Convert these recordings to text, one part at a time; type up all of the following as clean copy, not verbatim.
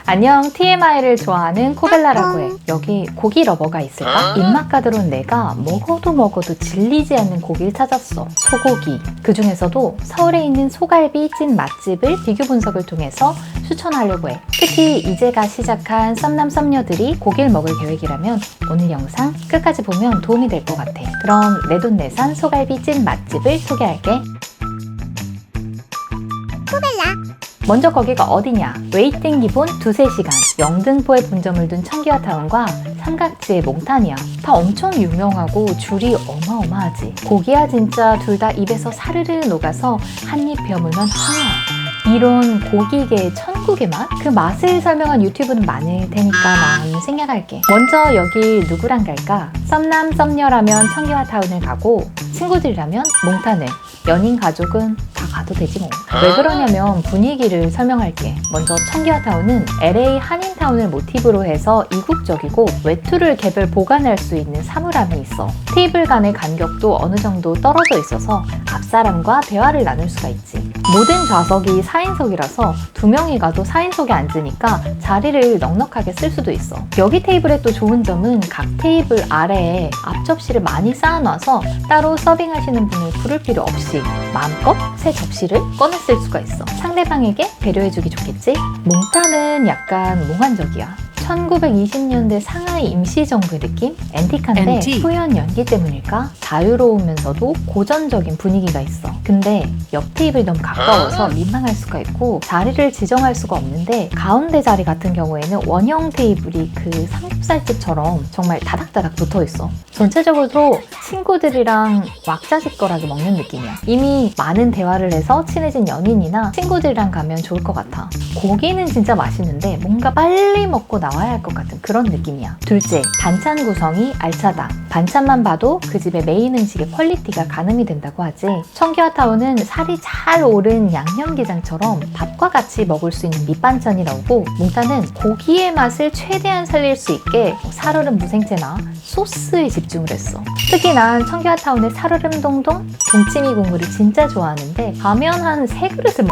안녕, TMI를 좋아하는 코벨라라고 해. 여기 고기 러버가 있을까? 입맛 가들어온 내가 먹어도 질리지 않는 고기를 찾았어. 소고기. 그 중에서도 서울에 있는 소갈비 찐 맛집을 비교 분석을 통해서 추천하려고 해. 특히 이제가 시작한 썸남 썸녀들이 고기를 먹을 계획이라면 오늘 영상 끝까지 보면 도움이 될 것 같아. 그럼 내돈내산 소갈비 찐 맛집을 소개할게. 코벨라. 먼저 거기가 어디냐? 웨이팅 기본 2~3시간, 영등포에 본점을 둔 청기화타운과 삼각지의 몽탄이야. 다 엄청 유명하고 줄이 어마어마하지. 고기야 진짜 둘 다 입에서 사르르 녹아서 한 입 베어물면 이런 고기계의 천국의 맛? 그 맛을 설명한 유튜브는 많을 테니까 난 생략할게. 먼저 여기 누구랑 갈까? 썸남 썸녀라면 청기화타운을 가고 친구들이라면 몽탄을, 연인 가족은 다 가도 되지 뭐. 왜 그러냐면 분위기를 설명할게. 먼저 청기화타운은 LA 한인타운을 모티브로 해서 이국적이고 외투를 개별 보관할 수 있는 사물함이 있어. 테이블 간의 간격도 어느 정도 떨어져 있어서 앞사람과 대화를 나눌 수가 있지. 모든 좌석이 4인석이라서 2명이 가도 4인석에 앉으니까 자리를 넉넉하게 쓸 수도 있어. 여기 테이블의 또 좋은 점은 각 테이블 아래에 앞접시를 많이 쌓아놔서 따로 서빙하시는 분을 부를 필요 없이 마음껏 새 접시를 꺼내 쓸 수가 있어. 상대방에게 배려해주기 좋겠지? 몽탄은 약간 몽환적이야. 1920년대 상하이 임시정부 느낌? 앤틱한데 표현 연기 때문일까? 자유로우면서도 고전적인 분위기가 있어. 근데 옆 테이블이 너무 가까워서 민망할 수가 있고 자리를 지정할 수가 없는데 가운데 자리 같은 경우에는 원형 테이블이 그 삼겹살집처럼 정말 다닥다닥 붙어있어. 전체적으로 친구들이랑 왁자지껄하게 먹는 느낌이야. 이미 많은 대화를 해서 친해진 연인이나 친구들이랑 가면 좋을 것 같아. 고기는 진짜 맛있는데 뭔가 빨리 먹고 나와야 할 것 같은 그런 느낌이야. 둘째, 반찬 구성이 알차다. 반찬만 봐도 그 집의 메인 음식의 퀄리티가 가늠이 된다고 하지. 청기화타운은 살이 잘 오른 양념게장처럼 밥과 같이 먹을 수 있는 밑반찬이 나오고 몽탄은 고기의 맛을 최대한 살릴 수 있게 살얼음 무생채나 소스에 집중을 했어. 특히 난 청기화타운의 살얼음 동동 동치미 국물을 진짜 좋아하는데 가면 한 3그릇을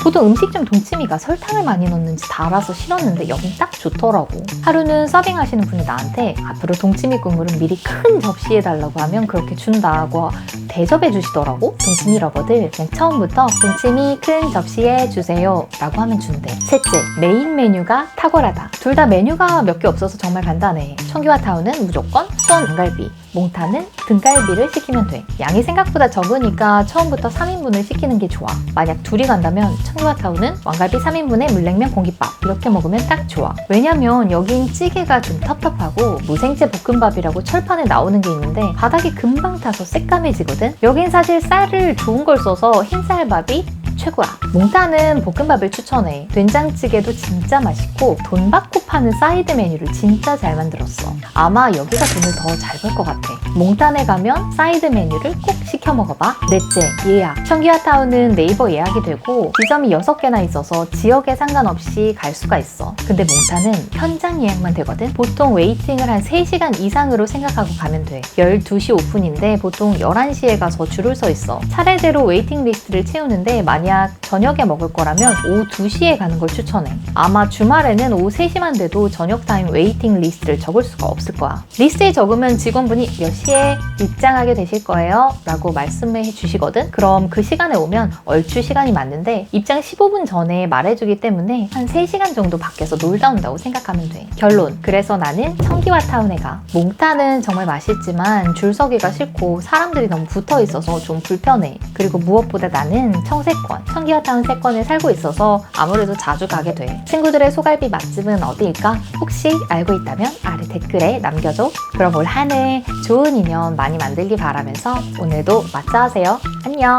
보통 음식점 동치미가 설탕을 많이 넣는지 다 알아서 싫었는데 여긴 딱 좋더라고. 하루는 서빙하시는 분이 나한테 앞으로 동치미 국물은 미리 큰 접시에 달라고 하면 그렇게 준다고 대접해 주시더라고. 동치미 러버들 그냥 처음부터 동치미 큰 접시에 주세요 라고 하면 준대. 셋째, 메인 메뉴가 탁월하다. 둘 다 메뉴가 몇 개 없어서 정말 간단해. 청기화타운은 무조건 수원 왕갈비, 몽탄은 등갈비를 시키면 돼. 양이 생각보다 적으니까 처음부터 3인분을 시키는 게 좋아. 만약 둘이 간다면 청기화타운은 왕갈비 3인분에 물냉면 공깃밥 이렇게 먹으면 딱 좋아. 왜냐면 여긴 찌개가 좀 텁텁하고 무생채 볶음밥이라고 철판에 나오는 게 있는데 바닥이 금방 타서 새까매지거든. 여긴 사실 쌀을 좋은 걸 써서 흰쌀밥이 최고야. 몽탄은 볶음밥을 추천해. 된장찌개도 진짜 맛있고 돈 받고 파는 사이드 메뉴를 진짜 잘 만들었어. 아마 여기가 돈을 더 잘 벌 것 같아. 몽탄에 가면 사이드 메뉴를 꼭 시켜 먹어봐. 넷째, 예약. 청기화타운은 네이버 예약이 되고 지점이 6개나 있어서 지역에 상관없이 갈 수가 있어. 근데 몽탄은 현장 예약만 되거든. 보통 웨이팅을 한 3시간 이상으로 생각하고 가면 돼. 12시 오픈인데 보통 11시에 가서 줄을 서 있어. 차례대로 웨이팅 리스트를 채우는데 만약 저녁에 먹을 거라면 오후 2시에 가는 걸 추천해. 아마 주말에는 오후 3시만 돼도 저녁 타임 웨이팅 리스트를 적을 수가 없을 거야. 리스트에 적으면 직원분이 몇 시에 입장하게 되실 거예요 라고 말씀해 주시거든. 그럼 그 시간에 오면 얼추 시간이 맞는데 입장 15분 전에 말해주기 때문에 한 3시간 정도 밖에서 놀다 온다고 생각하면 돼. 결론, 그래서 나는 청기화타운에 가. 몽탄은 정말 맛있지만 줄 서기가 싫고 사람들이 너무 붙어 있어서 좀 불편해. 그리고 무엇보다 나는 청세권, 청기화타운 세권에 살고 있어서 아무래도 자주 가게 돼. 친구들의 소갈비 맛집은 어디일까? 혹시 알고 있다면 아래 댓글에 남겨줘. 그럼 올 한 해 좋은 인연 많이 만들기 바라면서 오늘도 맛자 하세요. 안녕.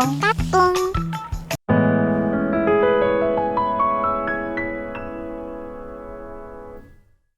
까꿍.